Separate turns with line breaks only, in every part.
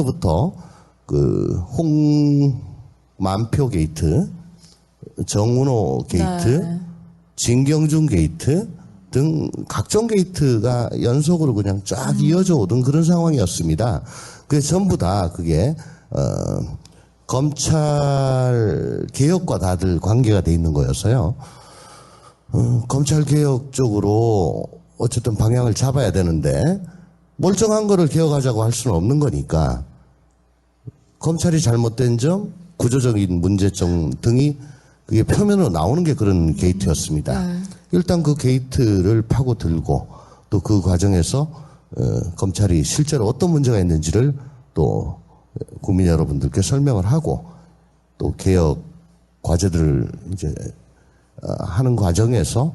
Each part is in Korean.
부터 그 홍만표 게이트, 정운호 게이트,
네.
진경준 게이트 등 각종 게이트가 연속으로 그냥 쫙 이어져 오던 그런 상황이었습니다. 그게 전부 다 그게 검찰 개혁과 다들 관계가 돼 있는 거였어요. 검찰 개혁 쪽으로 어쨌든 방향을 잡아야 되는데 멀쩡한 거를 개혁하자고 할 수는 없는 거니까 검찰이 잘못된 점, 구조적인 문제점 등이 그게 표면으로 나오는 게 그런 게이트였습니다. 일단 그 게이트를 파고들고 또 그 과정에서 검찰이 실제로 어떤 문제가 있는지를 또 국민 여러분들께 설명을 하고 또 개혁 과제들을 이제 하는 과정에서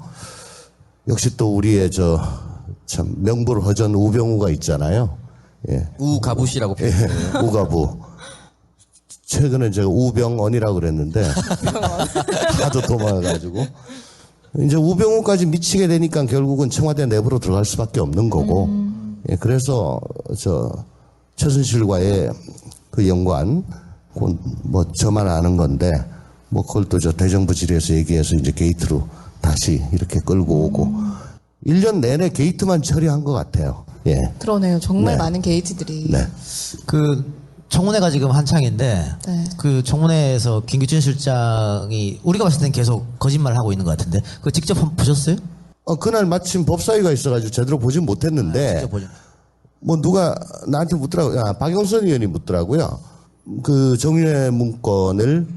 역시 또 우리의 참 명불허전 우병우가 있잖아요. 예.
우가부시라고 표현해요.
우가부. 최근에 제가 우병언이라고 그랬는데 하도 도망가가지고 이제 우병우까지 미치게 되니까 결국은 청와대 내부로 들어갈 수밖에 없는 거고 예, 그래서 최순실과의 그 연관 뭐 저만 아는 건데 뭐 그걸 또 대정부 질의에서 얘기해서 이제 게이트로 다시 이렇게 끌고 오고 1년 내내 게이트만 처리한 것 같아요. 예.
그러네요. 정말
네.
많은 게이트들이.
네.
그 청문회가 지금 한창인데
네.
그 청문회에서 김기춘 실장이 우리가 봤을 땐 계속 거짓말을 하고 있는 것 같은데 그거 직접 한번 보셨어요?
그날 마침 법사위가 있어가지고 제대로 보진 못했는데
직접 보죠.
뭐 누가 나한테 묻더라고요. 박영선 의원이 묻더라고요. 그 정윤회 문건을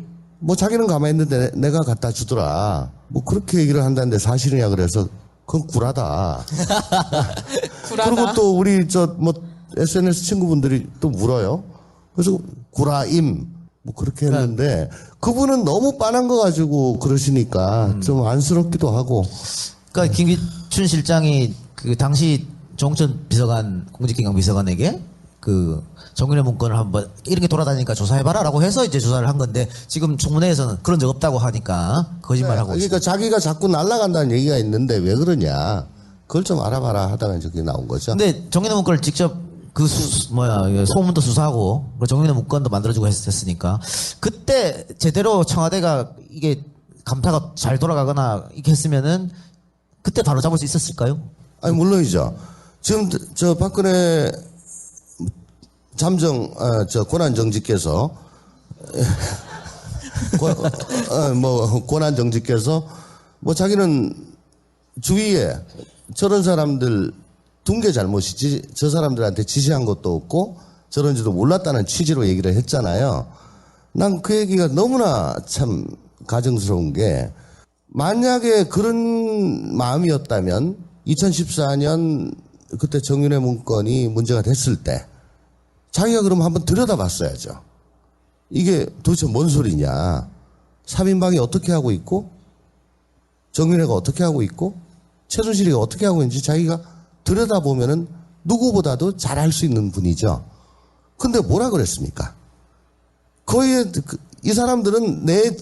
뭐 자기는 가만히 있는데 내가 갖다 주더라. 뭐 그렇게 얘기를 한다는데 사실이냐 그래서 그건 구라다.
구라다.
그리고 또 우리 뭐 SNS 친구분들이 또 물어요. 그래서 구라임 뭐 그렇게 했는데 그분은 너무 빤한 거 가지고 그러시니까 좀 안쓰럽기도 하고.
그러니까 김기춘 실장이 그 당시 정천 비서관 공직기강 비서관에게 그 정윤회 문건을 한번 이렇게 돌아다니니까 조사해봐라라고 해서 이제 조사를 한 건데 지금 청문회에서는 그런 적 없다고 하니까 거짓말하고 있어요.
그러니까 자기가 자꾸 날아간다는 얘기가 있는데 왜 그러냐. 그걸 좀 알아봐라 하다가 저기 나온 거죠.
근데 정윤회 문건을 직접 그 소문도 수사하고 정윤회 문건도 만들어주고 했으니까 그때 제대로 청와대가 이게 감사가 잘 돌아가거나 이렇게 했으면은 그때 바로 잡을 수 있었을까요?
아니 물론이죠. 지금 박근혜 권한정직께서 권한정직께서 뭐 자기는 주위에 저런 사람들 둔 게 잘못이지 저 사람들한테 지시한 것도 없고 저런지도 몰랐다는 취지로 얘기를 했잖아요. 난 그 얘기가 너무나 참 가증스러운 게 만약에 그런 마음이었다면 2014년 그때 정윤회 문건이 문제가 됐을 때 자기가 그럼 한번 들여다봤어야죠. 이게 도대체 뭔 소리냐. 3인방이 어떻게 하고 있고 정윤회가 어떻게 하고 있고 최순실이가 어떻게 하고 있는지 자기가 들여다보면은 누구보다도 잘 알 수 있는 분이죠. 근데 뭐라 그랬습니까? 거의 이 사람들은 내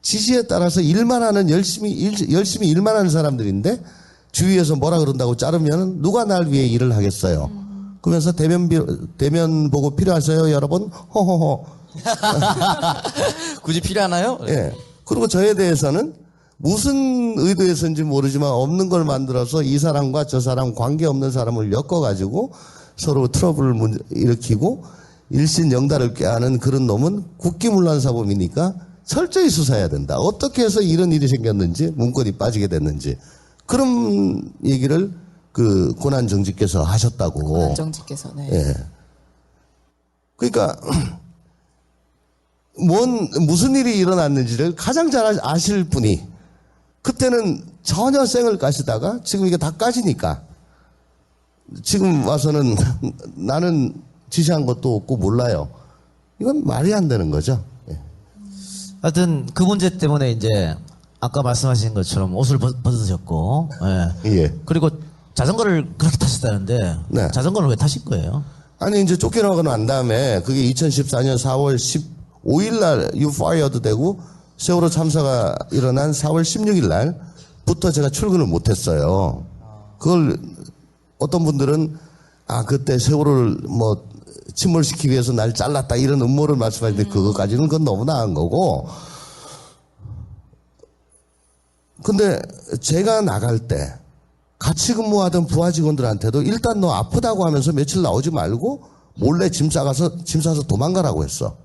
지시에 따라서 일만 하는 열심히 일만 하는 사람들인데 주위에서 뭐라 그런다고 자르면 누가 날 위해 일을 하겠어요. 그러면서 대면 보고 필요하세요 여러분? 호호호.
굳이 필요하나요?
예. 그리고 저에 대해서는 무슨 의도에서인지 모르지만 없는 걸 만들어서 이 사람과 저 사람 관계없는 사람을 엮어가지고 서로 트러블을 일으키고 일신영달을 꾀하는 그런 놈은 국기문란사범이니까 철저히 수사해야 된다. 어떻게 해서 이런 일이 생겼는지 문건이 빠지게 됐는지 그런 얘기를 그 권한정직께서 하셨다고.
권한정직께서. 네.
예. 그러니까 무슨 일이 일어났는지를 가장 잘 아실 분이 그때는 전혀 쌩을 까시다가 지금 이게 다 까지니까 지금 와서는 나는 지시한 것도 없고 몰라요. 이건 말이 안 되는 거죠. 예.
하여튼 그 문제 때문에 이제 아까 말씀하신 것처럼 옷을 벗으셨고, 예.
예.
그리고 자전거를 그렇게 타셨다는데
네.
자전거를 왜 타신 거예요?
아니 이제 쫓겨나고 난 다음에 그게 2014년 4월 15일 날 유파이어드 되고 세월호 참사가 일어난 4월 16일 날부터 제가 출근을 못했어요. 그걸 어떤 분들은 그때 세월호를 뭐 침몰시키기 위해서 날 잘랐다 이런 음모를 말씀하시는데 그것까지는 그건 너무 나은 거고. 근데 제가 나갈 때 같이 근무하던 부하 직원들한테도 일단 너 아프다고 하면서 며칠 나오지 말고 몰래 짐 싸서 도망가라고 했어.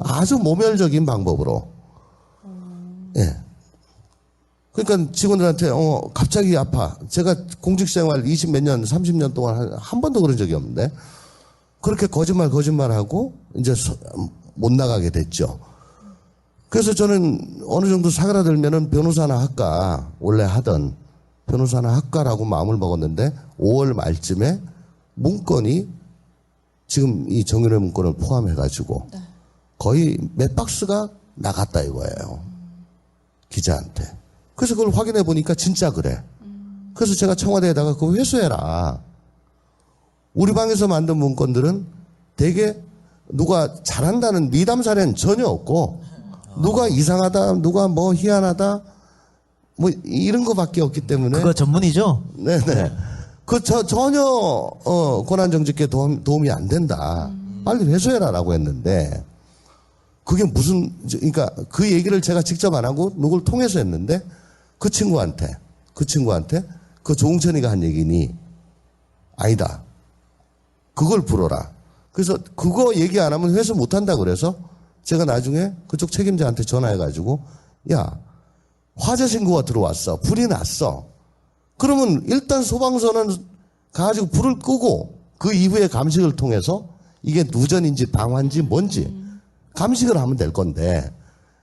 아주 모멸적인 방법으로. 예. 그러니까 직원들한테 갑자기 아파. 제가 공직생활 20 몇 년, 30년 동안 한 번도 그런 적이 없는데 그렇게 거짓말하고 이제 못 나가게 됐죠. 그래서 저는 어느 정도 사그라들면은 변호사나 할까, 원래 하던 변호사나 할까라고 마음을 먹었는데 5월 말쯤에 문건이 지금 이 정윤회 문건을 포함해가지고 거의 몇 박스가 나갔다 이거예요. 기자한테. 그래서 그걸 확인해 보니까 진짜 그래. 그래서 제가 청와대에다가 그거 회수해라. 우리 방에서 만든 문건들은 되게 누가 잘한다는 미담 사례는 전혀 없고 누가 이상하다, 누가 뭐 희한하다, 뭐 이런 거밖에 없기 때문에.
그거 전문이죠?
네네. 전혀 권한 정직에 도움이 안 된다. 빨리 회수해라라고 했는데 그게 무슨 그러니까 그 얘기를 제가 직접 안 하고 누굴 통해서 했는데 그 친구한테 그 조홍천이가 한 얘기니 아니다. 그걸 불어라. 그래서 그거 얘기 안 하면 회수 못 한다 그래서 제가 나중에 그쪽 책임자한테 전화해가지고 야 화재 신고가 들어왔어. 불이 났어. 그러면 일단 소방서는 가가지고 불을 끄고 그 이후에 감식을 통해서 이게 누전인지 방화인지 뭔지 감식을 하면 될 건데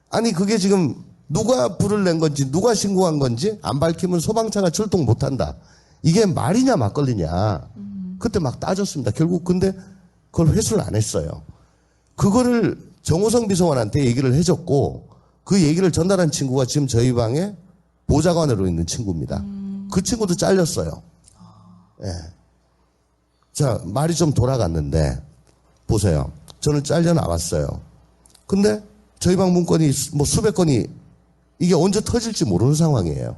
아니 그게 지금 누가 불을 낸 건지 누가 신고한 건지 안 밝히면 소방차가 출동 못한다. 이게 말이냐 막걸리냐. 그때 막 따졌습니다. 결국 근데 그걸 회수를 안 했어요. 그거를 정호성 비서관한테 얘기를 해줬고 그 얘기를 전달한 친구가 지금 저희 방에 보좌관으로 있는 친구입니다. 그 친구도 잘렸어요. 예. 자, 말이 좀 돌아갔는데 보세요. 저는 잘려 나왔어요. 근데 저희 방 문건이 뭐 수백 건이 이게 언제 터질지 모르는 상황이에요.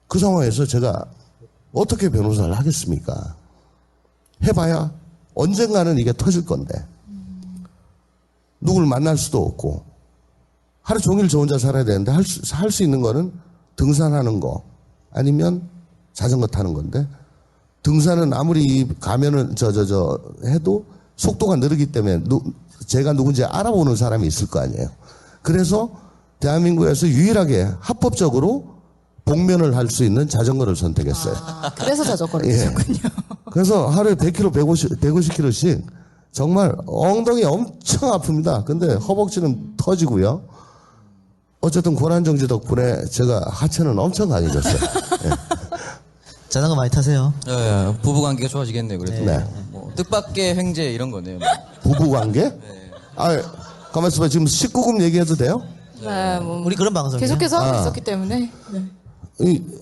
그 상황에서 제가 어떻게 변호사를 하겠습니까? 해봐야 언젠가는 이게 터질 건데 누굴 만날 수도 없고 하루 종일 저 혼자 살아야 되는데 할 수 있는 거는 등산하는 거 아니면 자전거 타는 건데 등산은 아무리 가면은 해도 속도가 느리기 때문에 제가 누군지 알아보는 사람이 있을 거 아니에요. 그래서 대한민국에서 유일하게 합법적으로 복면을 할 수 있는 자전거를 선택했어요.
그래서 자전거를
예.
쓰셨군요.
그래서 하루에 100km, 150km씩 정말 엉덩이 엄청 아픕니다. 근데 허벅지는 터지고요. 어쨌든 권한정지 덕분에 제가 하체는 엄청 강해졌어요. 예.
자전거 많이 타세요.
예, 부부관계가 좋아지겠네요. 그래도
네.
뭐, 뜻밖의 횡재 이런 거네요.
부부관계? 아, 가만 있어봐. 지금 19금 얘기해도 돼요?
네, 뭐
우리 그런 방송이요.
계속해서 하고 있었기 때문에. 네.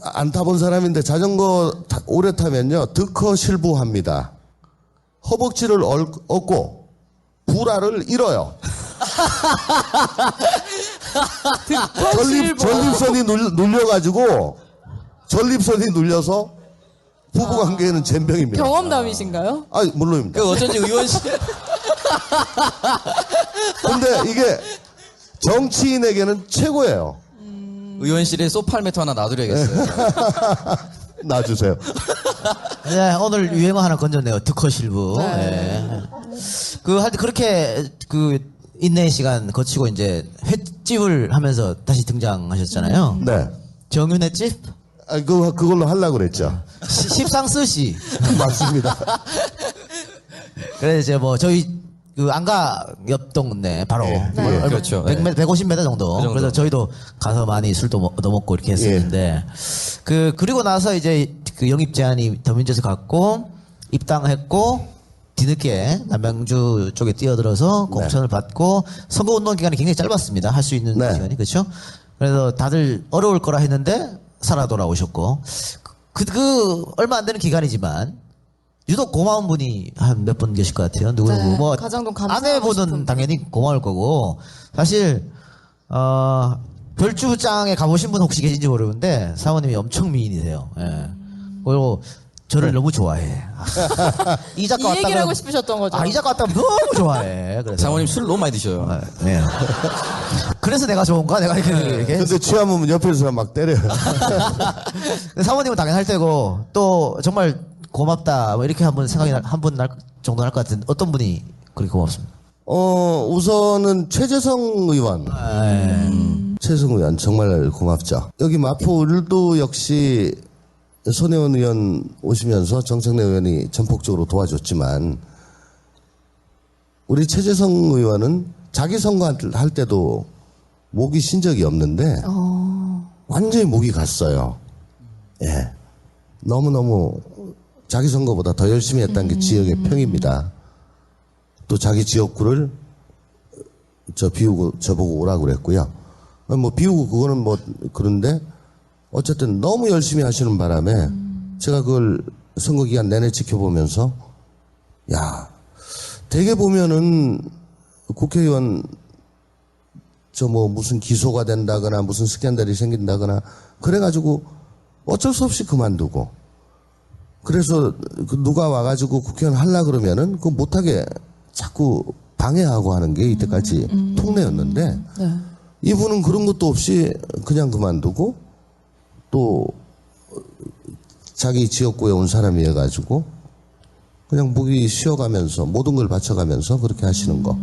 안 타본 사람인데 자전거 오래 타면요. 득허 실부합니다. 허벅지를 얻고 불알을 잃어요. 전립선이 눌려가지고 전립선이 눌려서 부부관계에는 젬병입니다.
경험담이신가요?
아, 물론입니다.
그 어쩐지 의원실
근데 이게 정치인에게는 최고예요.
의원실에 소팔메토 하나 놔드려야겠어요.
놔주세요.
네, 오늘 유행어 하나 건졌네요. 득허실부. 네. 하여튼 그렇게 인내의 시간 거치고 이제 횟집을 하면서 다시 등장하셨잖아요.
네.
정윤회 집?
아, 그걸로 하려고 그랬죠.
십상스시.
맞습니다.
그래서 이제 뭐 저희 안가 옆 동네 바로
예,
얼마-
그렇죠.
150m 정도.
그 정도.
그래서 저희도 가서 많이 술도 얻어먹고 이렇게 했었는데 그리고 나서 이제 그 영입 제안이 더민주에서 갔고 입당했고 뒤늦게 남양주 쪽에 뛰어들어서 공천을 받고 선거운동 기간이 굉장히 짧았습니다. 할 수 있는
네.
기간이 그렇죠. 그래서 다들 어려울 거라 했는데 살아 돌아오셨고 얼마 안 되는 기간이지만 유독 고마운 분이 한 몇 분 계실 것 같아요. 누구
네,
뭐
가장 감사하고
아내분은
싶은
당연히 고마울 거고 사실 별주장에 가보신 분 혹시 계신지 모르는데 사모님이 엄청 미인이세요. 예. 그리고 저를 너무 좋아해. 이 작가
이
왔다
얘기를
그러면-
하고 싶으셨던 거죠.
이 작가 왔다면 너무 좋아해. 그래서.
장모님 술 너무 많이 드셔요.
네. 그래서 내가 좋은가? 내가 이렇게.
근데 취하면 옆에서 막 때려요.
근데 사모님은 당연히 할 테고, 또 정말 고맙다. 뭐 이렇게 한번 생각이 한 분 정도 날 것 같은 어떤 분이 그렇게 고맙습니다.
우선은 최재성 의원. 최재성 의원 정말 고맙죠. 여기 마포을도 역시 손혜원 의원 오시면서 정청래 의원이 전폭적으로 도와줬지만 우리 최재성 의원은 자기 선거할 때도 목이 쉰 적이 없는데 완전히 목이 갔어요. 예. 너무너무 자기 선거보다 더 열심히 했다는 게 지역의 평입니다. 또 자기 지역구를 비우고 저보고 오라고 그랬고요. 뭐 비우고 그거는 뭐 그런데 어쨌든 너무 열심히 하시는 바람에 제가 그걸 선거 기간 내내 지켜보면서 야, 대개 보면은 국회의원 뭐 무슨 기소가 된다거나 무슨 스캔들이 생긴다거나 그래가지고 어쩔 수 없이 그만두고 그래서 누가 와가지고 국회의원 하려 그러면은 그거 못하게 자꾸 방해하고 하는 게 이때까지 통례였는데
네.
이분은 그런 것도 없이 그냥 그만두고 또 자기 지역구에 온 사람이어가지고 그냥 목이 쉬어가면서 모든 걸 바쳐가면서 그렇게 하시는 거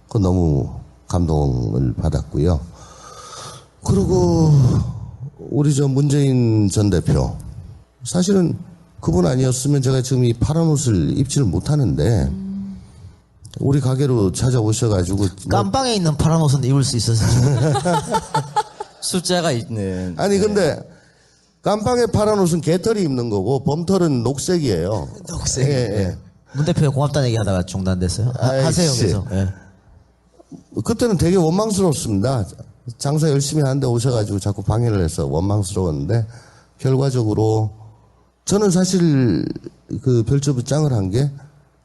그거 너무 감동을 받았고요. 그리고 우리 문재인 전 대표 사실은 그분 아니었으면 제가 지금 이 파란 옷을 입지를 못하는데 우리 가게로 찾아오셔가지고
깜빵에 있는 파란 옷은 입을 수 있어서.
숫자가 있는.
아니 근데 깜빵에 파란 옷은 개털이 입는 거고 범털은 녹색이에요.
녹색.
예, 예.
문 대표가 고맙다는 얘기 하다가 중단됐어요. 하세요,
아이씨.
계속. 예.
그때는 되게 원망스러웠습니다. 장사 열심히 하는데 오셔가지고 자꾸 방해를 해서 원망스러웠는데 결과적으로 저는 사실 그 별점장을 한 게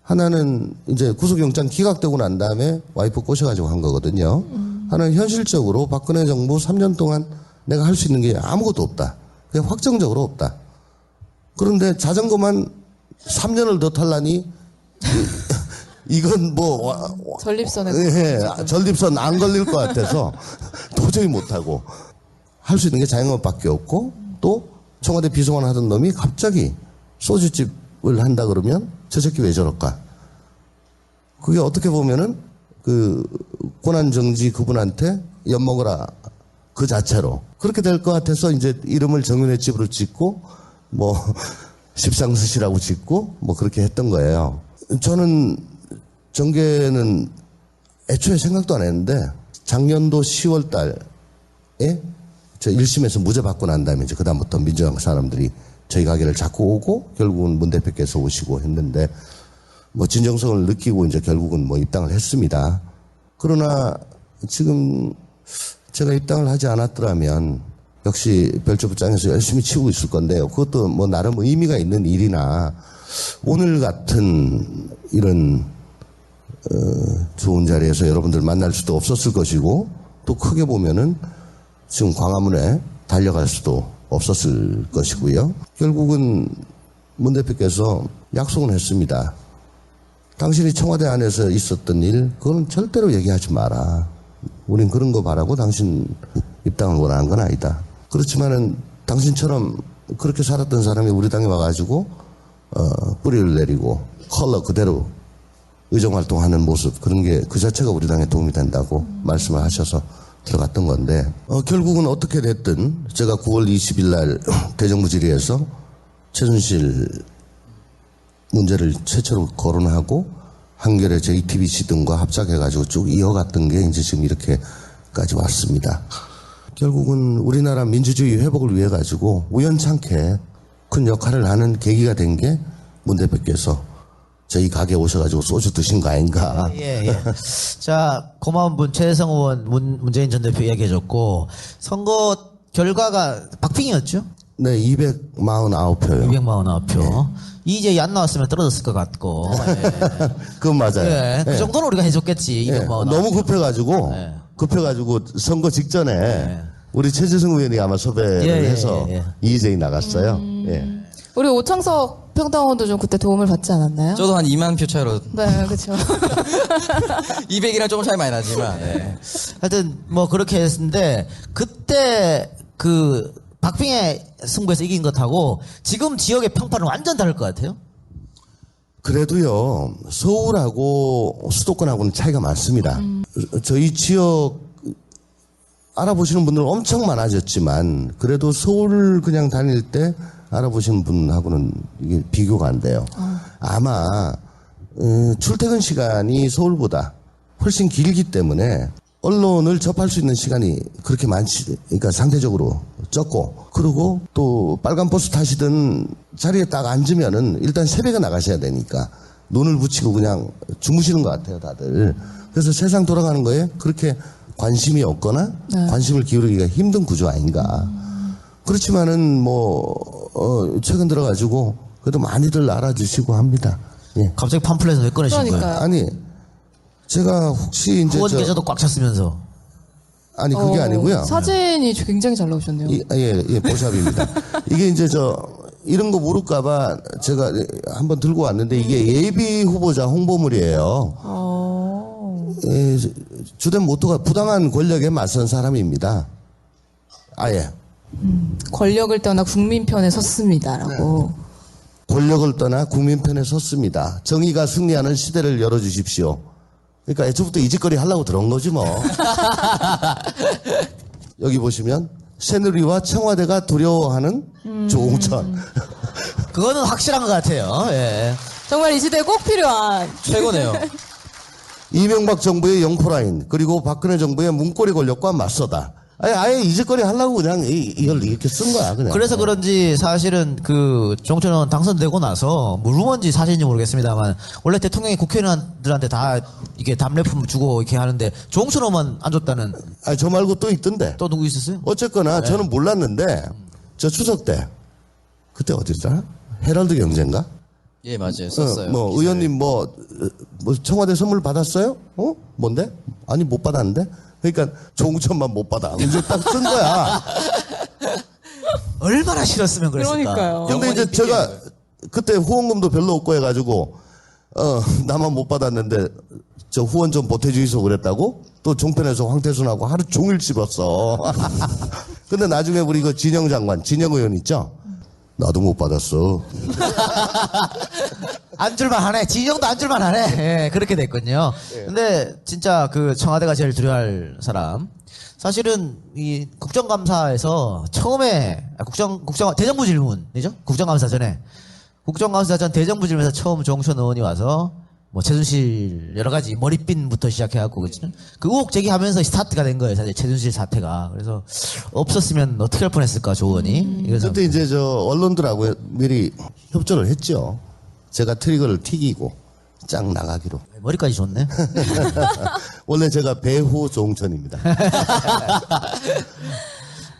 하나는 이제 구속영장 기각되고 난 다음에 와이프 꼬셔가지고 한 거거든요. 하나는 현실적으로 박근혜 정부 3년 동안 내가 할 수 있는 게 아무것도 없다. 그냥 확정적으로 없다. 그런데 자전거만 3년을 더 탈라니 이건 뭐
전립선에
예, 전립선 안 걸릴 것 같아서 도저히 못하고 할 수 있는 게 자영업밖에 없고 또 청와대 비서관 하던 놈이 갑자기 소주집을 한다 그러면 저 새끼 왜 저럴까? 그게 어떻게 보면은 그 고난정지 그분한테 엿먹으라 그 자체로 그렇게 될 것 같아서 이제 이름을 정윤회 집으로 짓고 뭐 십상스시라고 짓고 뭐 그렇게 했던 거예요. 저는 정계는 애초에 생각도 안 했는데 작년도 10월 달에 저 1심에서 무죄 받고 난 다음에 이제 그다음부터 민주당 사람들이 저희 가게를 자꾸 오고 결국은 문 대표께서 오시고 했는데 뭐 진정성을 느끼고 이제 결국은 뭐 입당을 했습니다. 그러나 지금 제가 입당을 하지 않았더라면 역시 별조부장에서 열심히 치고 있을 건데요. 그것도 뭐 나름 의미가 있는 일이나 오늘 같은 이런 좋은 자리에서 여러분들 만날 수도 없었을 것이고 또 크게 보면은 지금 광화문에 달려갈 수도 없었을 것이고요. 결국은 문 대표께서 약속은 했습니다. 당신이 청와대 안에서 있었던 일 그건 절대로 얘기하지 마라. 우린 그런 거 바라고 당신 입당을 원하는 건 아니다. 그렇지만은 당신처럼 그렇게 살았던 사람이 우리 당에 와가지고 뿌리를 내리고 컬러 그대로 의정활동하는 모습 그런 게 그 자체가 우리 당에 도움이 된다고 말씀을 하셔서 들어갔던 건데 결국은 어떻게 됐든 제가 9월 20일 날 대정부 질의에서 최순실 문제를 최초로 거론하고 한겨레 JTBC 등과 합작해가지고 쭉 이어갔던 게 이제 지금 이렇게까지 왔습니다. 결국은 우리나라 민주주의 회복을 위해 가지고 우연찮게 큰 역할을 하는 계기가 된 게 문 대표께서 저희 가게 오셔가지고 소주 드신 거 아닌가.
예, 예. 자, 고마운 분, 최재성 의원, 문재인 전 대표 얘기해줬고, 선거 결과가 박빙이었죠?
네, 249표요.
249표. 이제 안 나왔으면 떨어졌을 것 같고. 예.
그건 맞아요.
예, 그 정도는 우리가 해줬겠지.
예, 너무 급해가지고,
네.
급해가지고 선거 직전에 우리 최재성 의원이 아마 섭외를
예, 예,
해서
예, 예.
이의제이 나갔어요. 예.
우리 오창석 우평당원도 좀 그때 도움을 받지 않았나요?
저도 한 2만 표 차이로
네, 그렇죠.
200이랑 조금 차이 많이 나지만 네.
하여튼 뭐 그렇게 했는데 그때 그 박빙의 승부에서 이긴 것하고 지금 지역의 평판은 완전 다를 것 같아요.
그래도요, 서울하고 수도권하고는 차이가 많습니다. 저희 지역 알아보시는 분들 엄청 많아졌지만, 그래도 서울 그냥 다닐 때 알아보시는 분하고는 이게 비교가 안 돼요. 아마, 출퇴근 시간이 서울보다 훨씬 길기 때문에, 언론을 접할 수 있는 시간이 그렇게 많지, 그러니까 상대적으로 적고, 그리고 또 빨간 버스 타시던 자리에 딱 앉으면은 일단 새벽에 나가셔야 되니까 눈을 붙이고 그냥 주무시는 것 같아요, 다들. 그래서 세상 돌아가는 거에 그렇게 관심이 없거나 관심을 기울이기가 힘든 구조 아닌가. 그렇지만은 최근 들어가지고 그래도 많이들 알아주시고 합니다. 예.
갑자기 팜플렛을 왜 꺼내신 거예요?
그러니까요.
아니, 제가 혹시 이제
후원 계좌도 꽉 찼으면서.
아니 그게 아니고요.
사진이 굉장히 잘 나오셨네요.
예, 보샵입니다. 이게 이제 이런 거 모를까봐 제가 한번 들고 왔는데 이게 예비 후보자 홍보물이에요. 예, 주된 모토가 부당한 권력에 맞선 사람입니다. 아예.
권력을 떠나 국민 편에 섰습니다라고.
권력을 떠나 국민 편에 섰습니다. 정의가 승리하는 시대를 열어주십시오. 그러니까 애초부터 이 짓거리 하려고 들어온 거지 뭐. 여기 보시면 새누리와 청와대가 두려워하는 조홍천.
그거는 확실한 것 같아요. 예.
정말 이 시대에 꼭 필요한.
최고네요.
이명박 정부의 영포라인 그리고 박근혜 정부의 문고리 권력과 맞서다. 아예 이 짓거리 하려고 그냥 이걸 이렇게 쓴 거야 그냥.
그래서 그런지 사실은 그 정천 의원 당선되고 나서 물론지 사실인지 모르겠습니다만 원래 대통령이 국회의원들한테 다 이게 답례품 주고 이렇게 하는데 정천 의원만 안 줬다는.
아니 저 말고 또 있던데.
또 누구 있었어요?
어쨌거나 저는 몰랐는데 저 추석 때 그때 어디더라? 헤럴드 경제인가?
예, 맞아요. 썼어요.
의원님 청와대 선물 받았어요? 뭔데? 아니 못 받았는데. 그러니까 조홍천만 못 받아. 이제 딱 쓴 거야.
얼마나 싫었으면 그랬을까.
그러니까요.
근데 이제 제가 그때 후원금도 별로 없고 해가지고 나만 못 받았는데 저 후원 좀 보태주이소 그랬다고 또 종편에서 황태순하고 하루 종일 씹었어. 근데 나중에 우리 그 진영 장관, 진영 의원 있죠? 나도 못 받았어.
안 줄만 하네. 진영도 안 줄만 하네. 예, 그렇게 됐군요. 근데 진짜 그 청와대가 제일 두려워할 사람. 사실은 이 국정감사에서 처음에 대정부 질문이죠? 국정감사 전에. 국정감사 전 대정부 질문에서 처음 정천 의원이 와서 뭐 최순실 여러 가지 머리핀부터 시작해갖고 그치? 그 의혹 제기하면서 스타트가 된 거예요. 사실 최순실 사태가. 그래서 없었으면 어떻게 할 뻔했을까 조 의원이. 그래서
그때 이제 저 언론들하고 미리 협조를 했죠. 제가 트리거를 튀기고 짱 나가기로.
머리까지 좋네.
원래 제가 배후 조홍천입니다.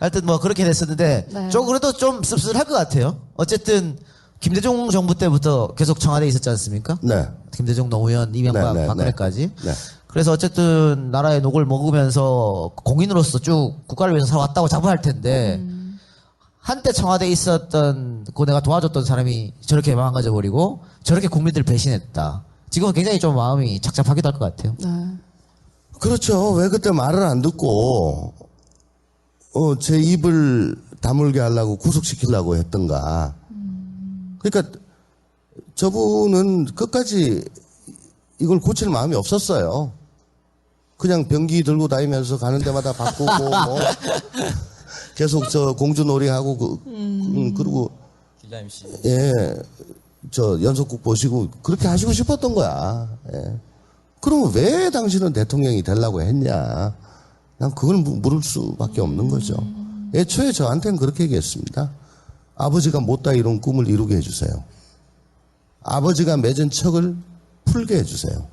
하여튼 뭐 그렇게 됐었는데
네.
좀 그래도 좀 씁쓸할 것 같아요. 어쨌든 김대중 정부 때부터 계속 청와대에 있었지 않습니까?
네.
김대중 노무현 이명박
네, 네,
박근혜까지.
네.
그래서 어쨌든 나라의 녹을 먹으면서 공인으로서 쭉 국가를 위해서 살아왔다고 자부할 텐데 한때 청와대에 있었던 그 내가 도와줬던 사람이 저렇게 망가져 버리고 저렇게 국민들을 배신했다. 지금은 굉장히 좀 마음이 착잡하기도 할 것 같아요.
네.
그렇죠. 왜 그때 말을 안 듣고 제 입을 다물게 하려고 구속시키려고 했던가. 그러니까 저분은 끝까지 이걸 고칠 마음이 없었어요. 그냥 병기 들고 다니면서 가는 데마다 바꾸고 뭐 계속 저 공주놀이하고 그리고
기자님 씨.
저 연속국 보시고 그렇게 하시고 싶었던 거야. 예. 그럼 왜 당신은 대통령이 되려고 했냐? 난 그걸 물을 수밖에 없는 거죠. 애초에 저한테는 그렇게 얘기했습니다. 아버지가 못다 이룬 꿈을 이루게 해주세요. 아버지가 맺은 척을 풀게 해주세요.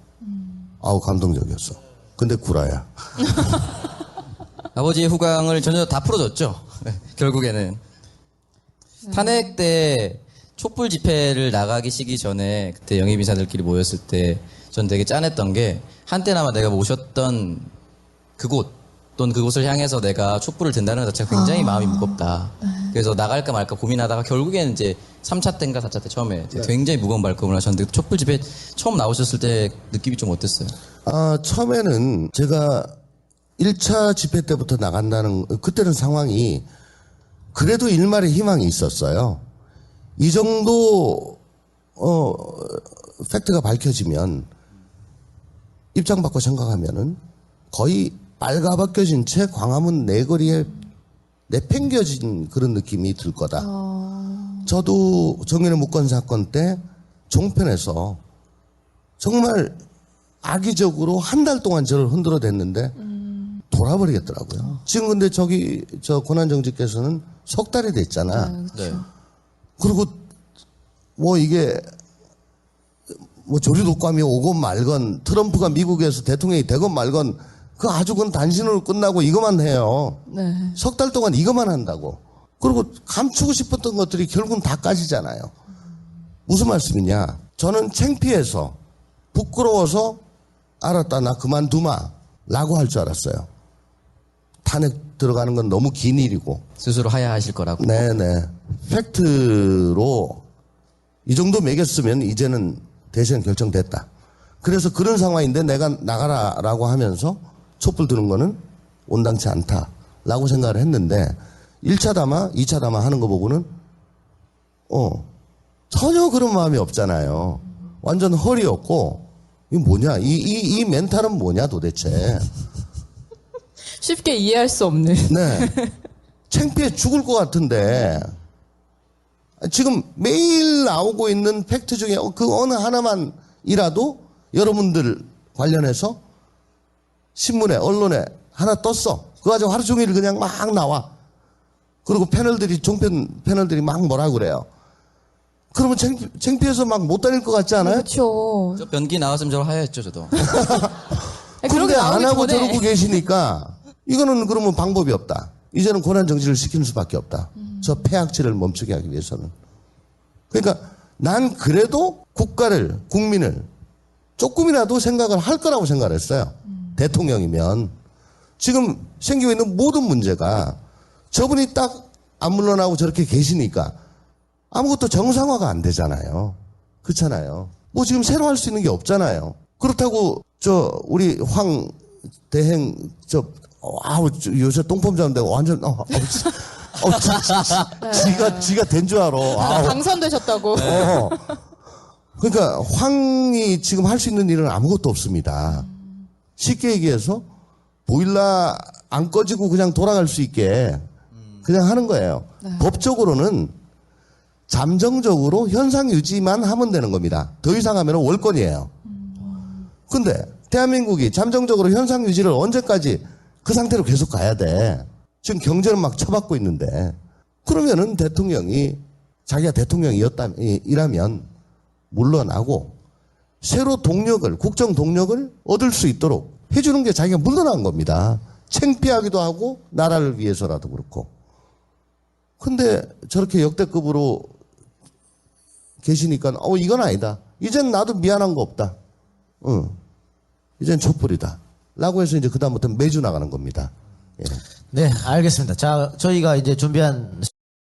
아우 감동적이었어. 근데 구라야.
아버지의 후광을 전혀 다 풀어줬죠. 결국에는. 탄핵 때 촛불 집회를 나가기 시기 전에 그때 영입인사들끼리 모였을 때 전 되게 짠했던 게 한때나마 내가 모셨던 그곳 또는 그곳을 향해서 내가 촛불을 든다는 것 자체가 굉장히 마음이 무겁다. 그래서 나갈까 말까 고민하다가 결국에는 이제 3차 때인가 4차 때 처음에 굉장히 무거운 발걸음을 하셨는데 촛불 집회 처음 나오셨을 때 느낌이 좀 어땠어요?
처음에는 제가 1차 집회 때부터 나간다는, 그때는 상황이 그래도 일말의 희망이 있었어요. 이 정도, 팩트가 밝혀지면 입장 바꿔 생각하면은 거의 빨가벗겨진 채 광화문 내거리에 내팽겨진 그런 느낌이 들 거다. 저도 정윤의 묵건 사건 때 종편에서 정말 악의적으로 한 달 동안 저를 흔들어 댔는데 돌아버리겠더라고요. 지금 근데 저 고난정직께서는 석 달이 됐잖아.
네.
그리고 뭐 이게 뭐 조류독감이 오건 말건 트럼프가 미국에서 대통령이 되건 말건 그 아주 그건 단신으로 끝나고 이것만 해요.
네.
석 달 동안 이것만 한다고. 그리고 감추고 싶었던 것들이 결국은 다 까지잖아요. 무슨 말씀이냐. 저는 창피해서 부끄러워서 알았다 나 그만두마 라고 할 줄 알았어요. 탄핵 들어가는 건 너무 긴 일이고.
스스로 하야하실 거라고.
네네. 팩트로 이 정도 매겼으면 이제는 대선 결정됐다. 그래서 그런 상황인데 내가 나가라라고 하면서 촛불 드는 거는 온당치 않다라고 생각을 했는데 1차 담화, 2차 담화 하는 거 보고는 전혀 그런 마음이 없잖아요. 완전 헐이었고 이 뭐냐? 이 멘탈은 뭐냐 도대체.
쉽게 이해할 수 없는.
네. 창피해 죽을 것 같은데 지금 매일 나오고 있는 팩트 중에 그 어느 하나만이라도 여러분들 관련해서 신문에 언론에 하나 떴어. 그거 가지고 하루 종일 그냥 막 나와. 그리고 패널들이 종편 패널들이 막 뭐라 그래요. 그러면 창피해서 막 못 다닐 것 같지 않아요?
그렇죠.
저 변기 나왔으면 저를 하야했죠, 저도.
근데 안 하고
전에.
저러고 계시니까 이거는 그러면 방법이 없다. 이제는 고난 정지를 시키는 수밖에 없다. 저 폐악질을 멈추게 하기 위해서는. 그러니까 난 그래도 국가를 국민을 조금이라도 생각을 할 거라고 생각을 했어요. 대통령이면. 지금 생기고 있는 모든 문제가 저분이 딱 안 물러나고 저렇게 계시니까 아무것도 정상화가 안 되잖아요. 그렇잖아요. 뭐 지금 새로 할 수 있는 게 없잖아요. 그렇다고 우리 황 대행 요새 똥폼 잡는데 완전 지가 된 줄 알아. 아우.
당선되셨다고.
그러니까 황이 지금 할 수 있는 일은 아무것도 없습니다. 쉽게 얘기해서 보일러 안 꺼지고 그냥 돌아갈 수 있게 그냥 하는 거예요. 법적으로는 잠정적으로 현상 유지만 하면 되는 겁니다. 더 이상 하면 월권이에요. 근데 대한민국이 잠정적으로 현상 유지를 언제까지 그 상태로 계속 가야 돼. 지금 경제는 막 쳐받고 있는데. 그러면은 대통령이 자기가 대통령이라면 물러나고 새로 국정 동력을 얻을 수 있도록 해주는 게 자기가 물러난 겁니다. 창피하기도 하고 나라를 위해서라도 그렇고. 근데 저렇게 역대급으로 계시니까 이건 아니다. 이젠 나도 미안한 거 없다. 이젠 촛불이다. 라고 해서 이제 그다음부터 매주 나가는 겁니다. 예.
네, 알겠습니다. 자, 저희가 이제 준비한